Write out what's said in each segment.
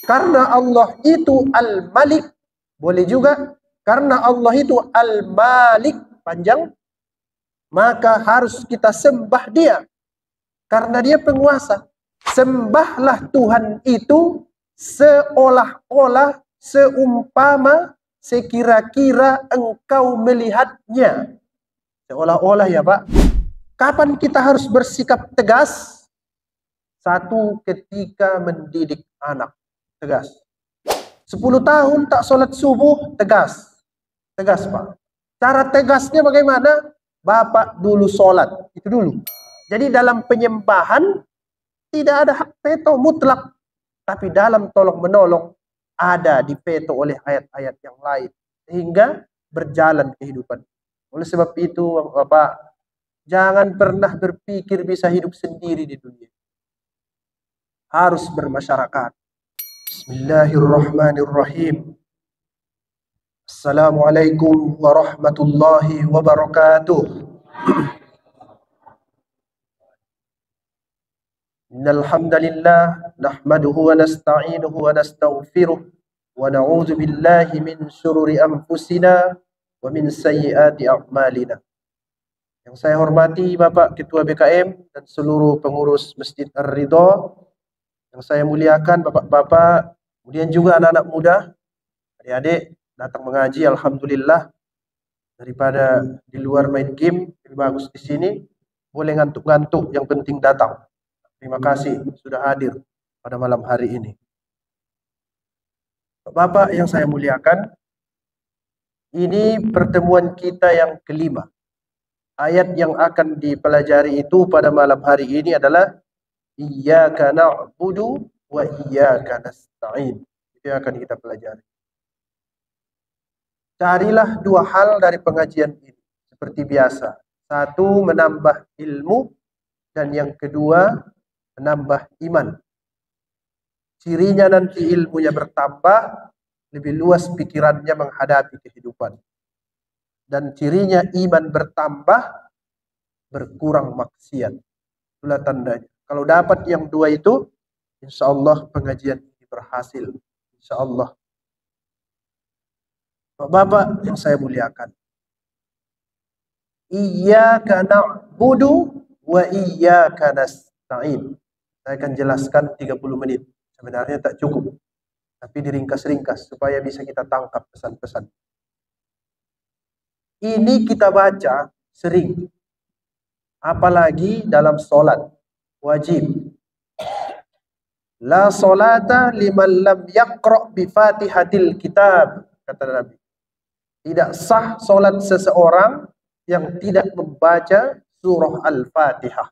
Karena Allah itu Al-Malik. Boleh juga karena Allah itu Al-Malik, panjang, maka harus kita sembah dia karena dia penguasa. Sembahlah Tuhan itu seolah-olah, seumpama, sekira-kira engkau melihatnya. Seolah-olah ya Pak. Kapan kita harus bersikap tegas? Satu, ketika mendidik anak. Tegas. 10 tahun tak sholat subuh, tegas. Tegas Pak. Cara tegasnya bagaimana? Bapak dulu sholat. Itu dulu. Jadi dalam penyembahan tidak ada hak veto mutlak. Tapi dalam tolong-menolong ada diveto oleh ayat-ayat yang lain. Sehingga berjalan kehidupan. Oleh sebab itu Bapak, jangan pernah berpikir bisa hidup sendiri di dunia. Harus bermasyarakat. Bismillahirrahmanirrahim. Assalamualaikum warahmatullahi wabarakatuh. Innal hamdalillah nahmaduhu wa nasta'inuhu wa nastaghfiruh wa na'udzu billahi min syururi anfusina wa min sayyiati a'malina. Yang saya hormati Bapak Ketua BKM dan seluruh pengurus Masjid Ar-Ridha. Yang saya muliakan bapak-bapak, kemudian juga anak-anak muda, adik-adik datang mengaji, alhamdulillah. Daripada di luar main game, lebih bagus di sini. Boleh ngantuk-ngantuk, yang penting datang. Terima kasih sudah hadir pada malam hari ini. Bapak yang saya muliakan, ini pertemuan kita yang kelima. Ayat yang akan dipelajari itu pada malam hari ini adalah Iyyaka na'budu wa iyyaka nasta'in. Itu yang akan kita pelajari. Carilah dua hal dari pengajian ini. Seperti biasa. Satu, menambah ilmu. Dan yang kedua, menambah iman. Cirinya nanti ilmunya bertambah, lebih luas pikirannya menghadapi kehidupan. Dan cirinya iman bertambah, berkurang maksiat. Itulah tandanya. Kalau dapat yang dua itu, insya Allah pengajian ini berhasil. Insya Allah. Bapak yang saya muliakan. Iyyaka na'budu wa iyyaka nasta'in. Saya akan jelaskan 30 menit. Sebenarnya tak cukup. Tapi diringkas-ringkas supaya bisa kita tangkap pesan-pesan. Ini kita baca sering. Apalagi dalam sholat. Wajib. La solata liman lam yaqra' bi fatihatil kitab, kata Nabi. Tidak sah solat seseorang yang tidak membaca surah Al-Fatihah.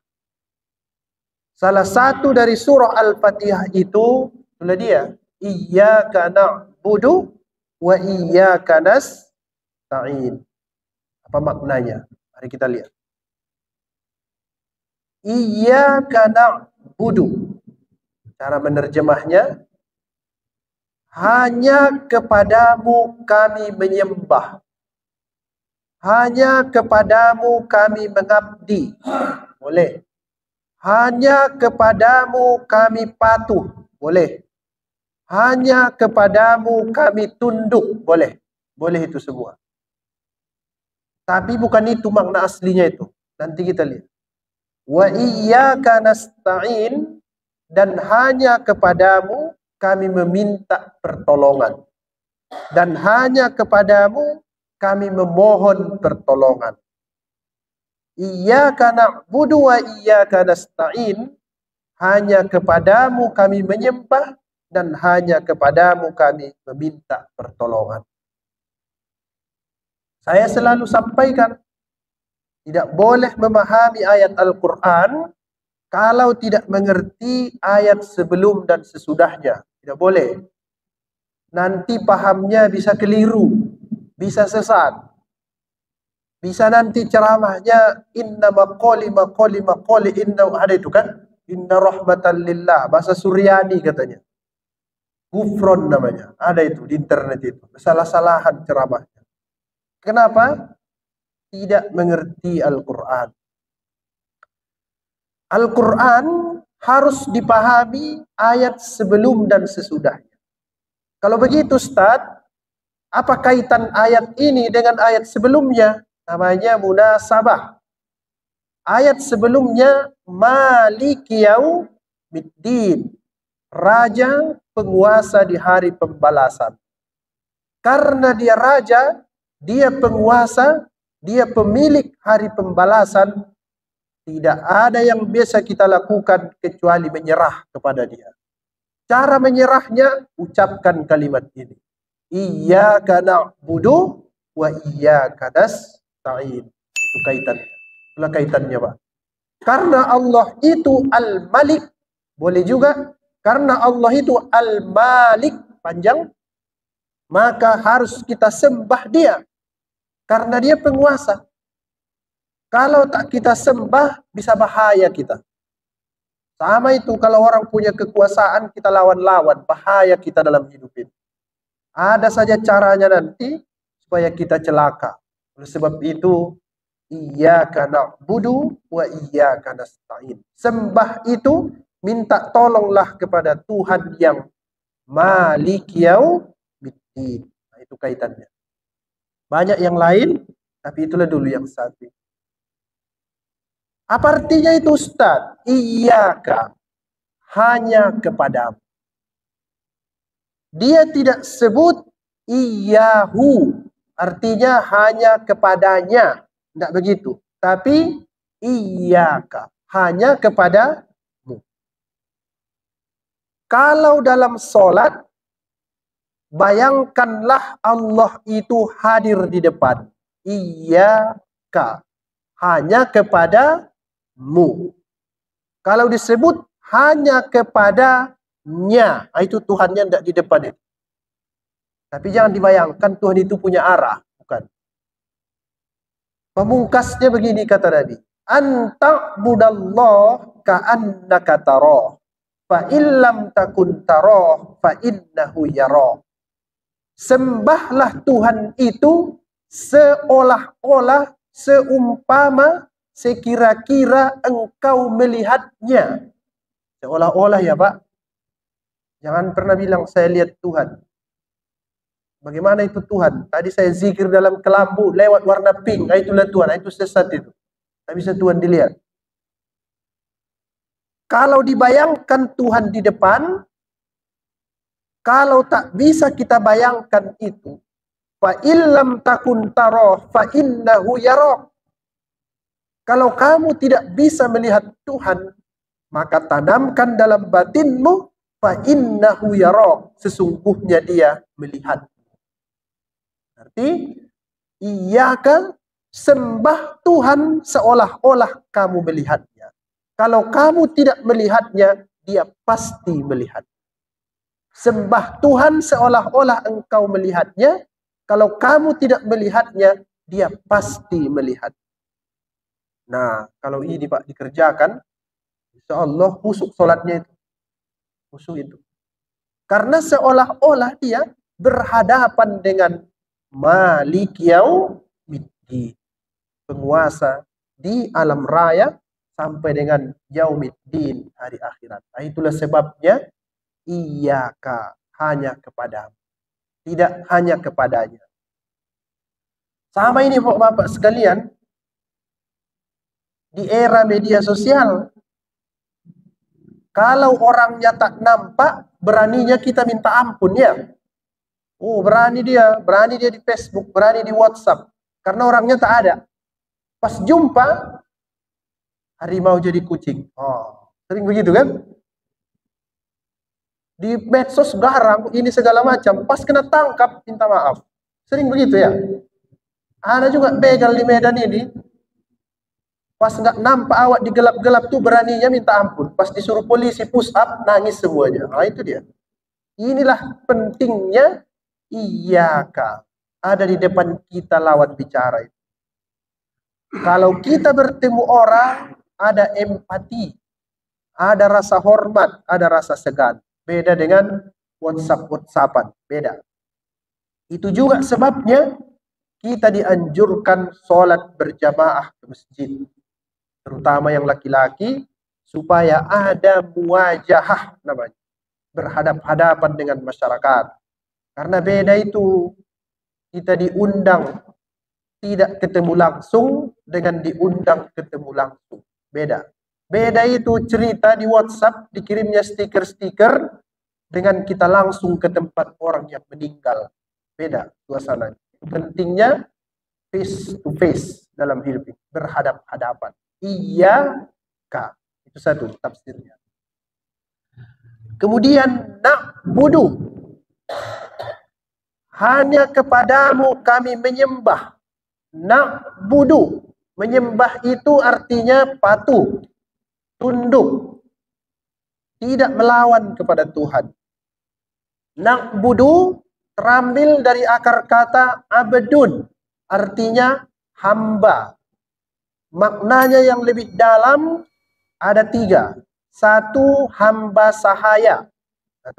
Salah satu dari surah Al-Fatihah itu, itulah dia. Iyyaka na'budu wa iyyaka nasta'in. Apa maknanya? Mari kita lihat. Iyyaka na'budu. Cara menerjemahnya, hanya kepadamu kami menyembah. Hanya kepadamu kami mengabdi. Boleh. Hanya kepadamu kami patuh. Boleh. Hanya kepadamu kami tunduk. Boleh. Boleh itu semua. Tapi bukan itu makna aslinya itu. Nanti kita lihat. Wa iyyaka nasta'in, dan hanya kepadamu kami meminta pertolongan. Dan hanya kepadamu kami memohon pertolongan. Iyyaka na'budu wa iyyaka nasta'in, hanya kepadamu kami menyembah dan hanya kepadamu kami meminta pertolongan. Saya selalu sampaikan, tidak boleh memahami ayat Al-Quran kalau tidak mengerti ayat sebelum dan sesudahnya. Tidak boleh. Nanti pahamnya bisa keliru, bisa sesat. Bisa nanti ceramahnya inna maqali inna, ada itu kan? Inna rahmatan lillah, bahasa Suryani katanya. Gufron namanya. Ada itu di internet itu. Salah-salahan ceramahnya. Kenapa? Tidak mengerti Al-Quran. Al-Quran harus dipahami ayat sebelum dan sesudahnya. Kalau begitu Ustaz, apa kaitan ayat ini dengan ayat sebelumnya? Namanya munasabah. Ayat sebelumnya Maliki Yaumiddin, raja penguasa di hari pembalasan. Karena dia raja, dia penguasa, dia pemilik hari pembalasan, tidak ada yang biasa kita lakukan kecuali menyerah kepada dia. Cara menyerahnya, ucapkan kalimat ini. Iyyaka na'budu wa iyyaka nasta'in. Itu kaitannya. Itulah kaitannya, Pak. Karena Allah itu Al-Malik, boleh juga karena Allah itu Al-Malik, panjang, maka harus kita sembah dia karena dia penguasa. Kalau tak kita sembah, bisa bahaya kita. Sama itu kalau orang punya kekuasaan, kita lawan-lawan, bahaya kita dalam hidup ini. Ada saja caranya nanti supaya kita celaka. Oleh sebab itu, iyyaka na'budu wa iyyaka nasta'in. Sembah itu minta tolonglah kepada Tuhan yang Malik Yaumiddin. Nah, itu kaitannya. Banyak yang lain, tapi itulah dulu yang satu. Apa artinya itu Ustaz? Iyyaka, hanya kepadamu. Dia tidak sebut iyyahu, artinya hanya kepadanya. Tidak begitu. Tapi iyyaka, hanya kepadamu. Kalau dalam sholat, bayangkanlah Allah itu hadir di depan. Iyyaka, hanya kepadamu. Kalau disebut hanya kepadanya, itu Tuhannya tidak di depan itu. Tapi jangan dibayangkan Tuhan itu punya arah. Bukan. Pemungkasnya begini kata Nabi, anta'budallah ka'annaka tarah, fa illam takun tarah, fa innahu yarah. Sembahlah Tuhan itu seolah-olah, seumpama, sekira-kira engkau melihatnya. Seolah-olah ya Pak. Jangan pernah bilang saya lihat Tuhan. Bagaimana itu Tuhan? Tadi saya zikir dalam kelambu lewat warna pink. Itulah Tuhan. Itu sesat itu. Tak bisa Tuhan dilihat. Kalau dibayangkan Tuhan di depan, kalau tak bisa kita bayangkan itu, fa illam takun tarah fa innahu yarah. Kalau kamu tidak bisa melihat Tuhan, maka tanamkan dalam batinmu, fa innahu yarah, sesungguhnya dia melihat. Berarti iyyaka, sembah Tuhan seolah-olah kamu melihatnya. Kalau kamu tidak melihatnya, dia pasti melihat. Sembah Tuhan seolah-olah engkau melihatnya. Kalau kamu tidak melihatnya, dia pasti melihat. Nah, kalau ini Pak dikerjakan, insya Allah husuk sholatnya itu. Husuk itu. Karena seolah-olah dia berhadapan dengan Malik Yaumiddin, penguasa di alam raya sampai dengan Yaumiddin, hari akhirat. Nah, itulah sebabnya iyyaka, hanya kepadamu, tidak hanya kepadanya. Sama ini Bapak sekalian, di era media sosial, kalau orangnya tak nampak, beraninya kita minta ampun ya. Oh, berani dia di Facebook, berani di WhatsApp, karena orangnya tak ada. Pas jumpa, harimau jadi kucing. Oh, sering begitu kan? Di medsos garang, ini segala macam. Pas kena tangkap, minta maaf. Sering begitu ya? Ada juga begal di Medan ini. Pas nggak nampak awak di gelap-gelap tuh beraninya minta ampun. Pas disuruh polisi push up, nangis semuanya. Nah, itu dia. Inilah pentingnya iyyaka, ada di depan kita lawan bicara itu. Kalau kita bertemu orang, ada empati, ada rasa hormat, ada rasa segan. Beda dengan WhatsApp-WhatsAppan, beda. Itu juga sebabnya kita dianjurkan sholat berjamaah ke masjid, terutama yang laki-laki, supaya ada muwajahah namanya, berhadap-hadapan dengan masyarakat. Karena beda itu kita diundang tidak ketemu langsung dengan diundang ketemu langsung. Beda. Beda itu cerita di WhatsApp, dikirimnya stiker-stiker, dengan kita langsung ke tempat orang yang meninggal. Beda suasana. Pentingnya face to face dalam hidup ini. Berhadap-hadapan. Iya, Kak. Itu satu tafsirnya. Kemudian na'budu, hanya kepadamu kami menyembah. Na'budu, menyembah itu artinya patuh, tunduk, tidak melawan kepada Tuhan. Na'budu terambil dari akar kata abdun, artinya hamba. Maknanya yang lebih dalam ada 3. 1, hamba sahaya. 1.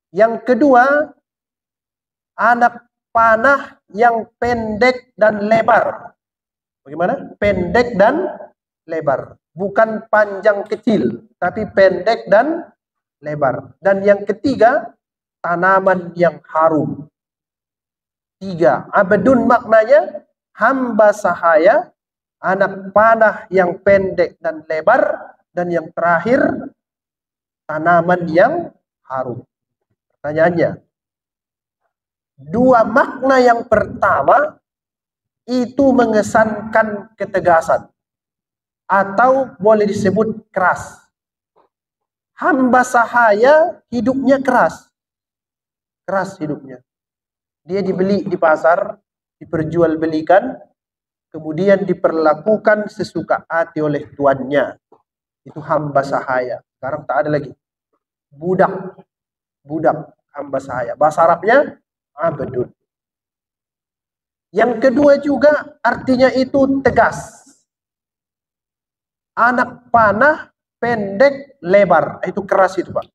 Yang kedua, anak panah yang pendek dan lebar. Bagaimana? Pendek dan lebar. Bukan panjang kecil, tapi pendek dan lebar. Dan yang ketiga, tanaman yang harum. 3. Abdun maknanya hamba sahaya, anak panah yang pendek dan lebar, dan yang terakhir tanaman yang harum. Pertanyaannya, 2 makna yang pertama itu mengesankan ketegasan atau boleh disebut keras. Hamba sahaya hidupnya keras. Keras hidupnya. Dia dibeli di pasar, diperjualbelikan, kemudian diperlakukan sesuka hati oleh tuannya. Itu hamba sahaya. Sekarang tak ada lagi. Budak. Budak hamba sahaya. Bahasa Arabnya abdun. Yang kedua juga artinya itu tegas. Anak panah pendek lebar. Itu keras itu, Pak.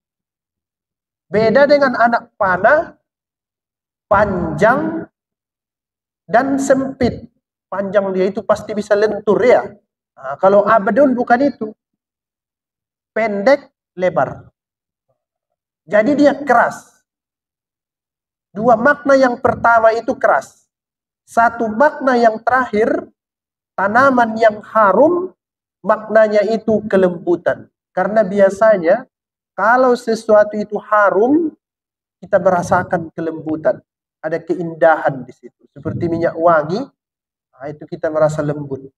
Beda dengan anak panah panjang dan sempit. Panjang dia itu pasti bisa lentur ya. Nah, kalau abdun bukan itu. Pendek, lebar. Jadi dia keras. 2 makna yang pertama itu keras. 1 makna yang terakhir, tanaman yang harum, maknanya itu kelembutan. Karena biasanya kalau sesuatu itu harum, kita merasakan kelembutan. Ada keindahan di situ. Seperti minyak wangi, nah itu kita merasa lembut.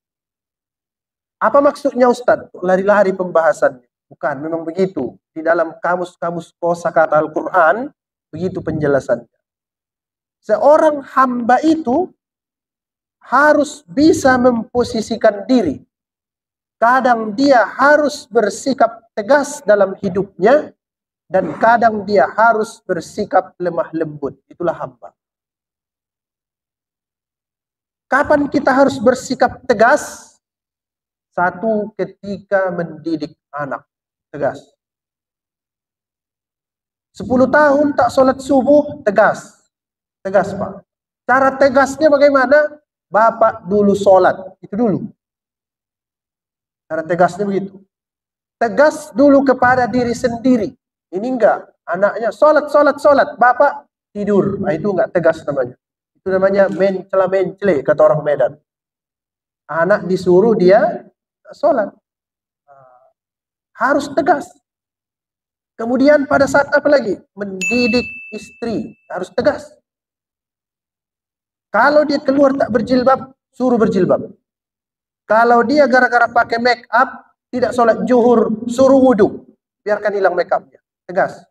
Apa maksudnya Ustadz? Lari-lari pembahasannya. Bukan, memang begitu. Di dalam kamus-kamus kosakata Al-Quran, begitu penjelasannya. Seorang hamba itu harus bisa memposisikan diri. Kadang dia harus bersikap tegas dalam hidupnya, dan kadang dia harus bersikap lemah lembut. Itulah hamba. Kapan kita harus bersikap tegas? 1, ketika mendidik anak. Tegas. 10 tahun tak sholat subuh, tegas. Tegas, Pak. Cara tegasnya bagaimana? Bapak dulu sholat. Itu dulu. Cara tegasnya begitu. Tegas dulu kepada diri sendiri. Ini enggak. Anaknya sholat. Bapak tidur. Nah, itu enggak tegas namanya. Itu namanya mencela-mencele, kata orang Medan. Anak disuruh dia sholat. Harus tegas. Kemudian pada saat apa lagi? Mendidik istri. Harus tegas. Kalau dia keluar tak berjilbab, suruh berjilbab. Kalau dia gara-gara pakai make up, tidak sholat zuhur, suruh wudhu. Biarkan hilang make upnya. Tegas.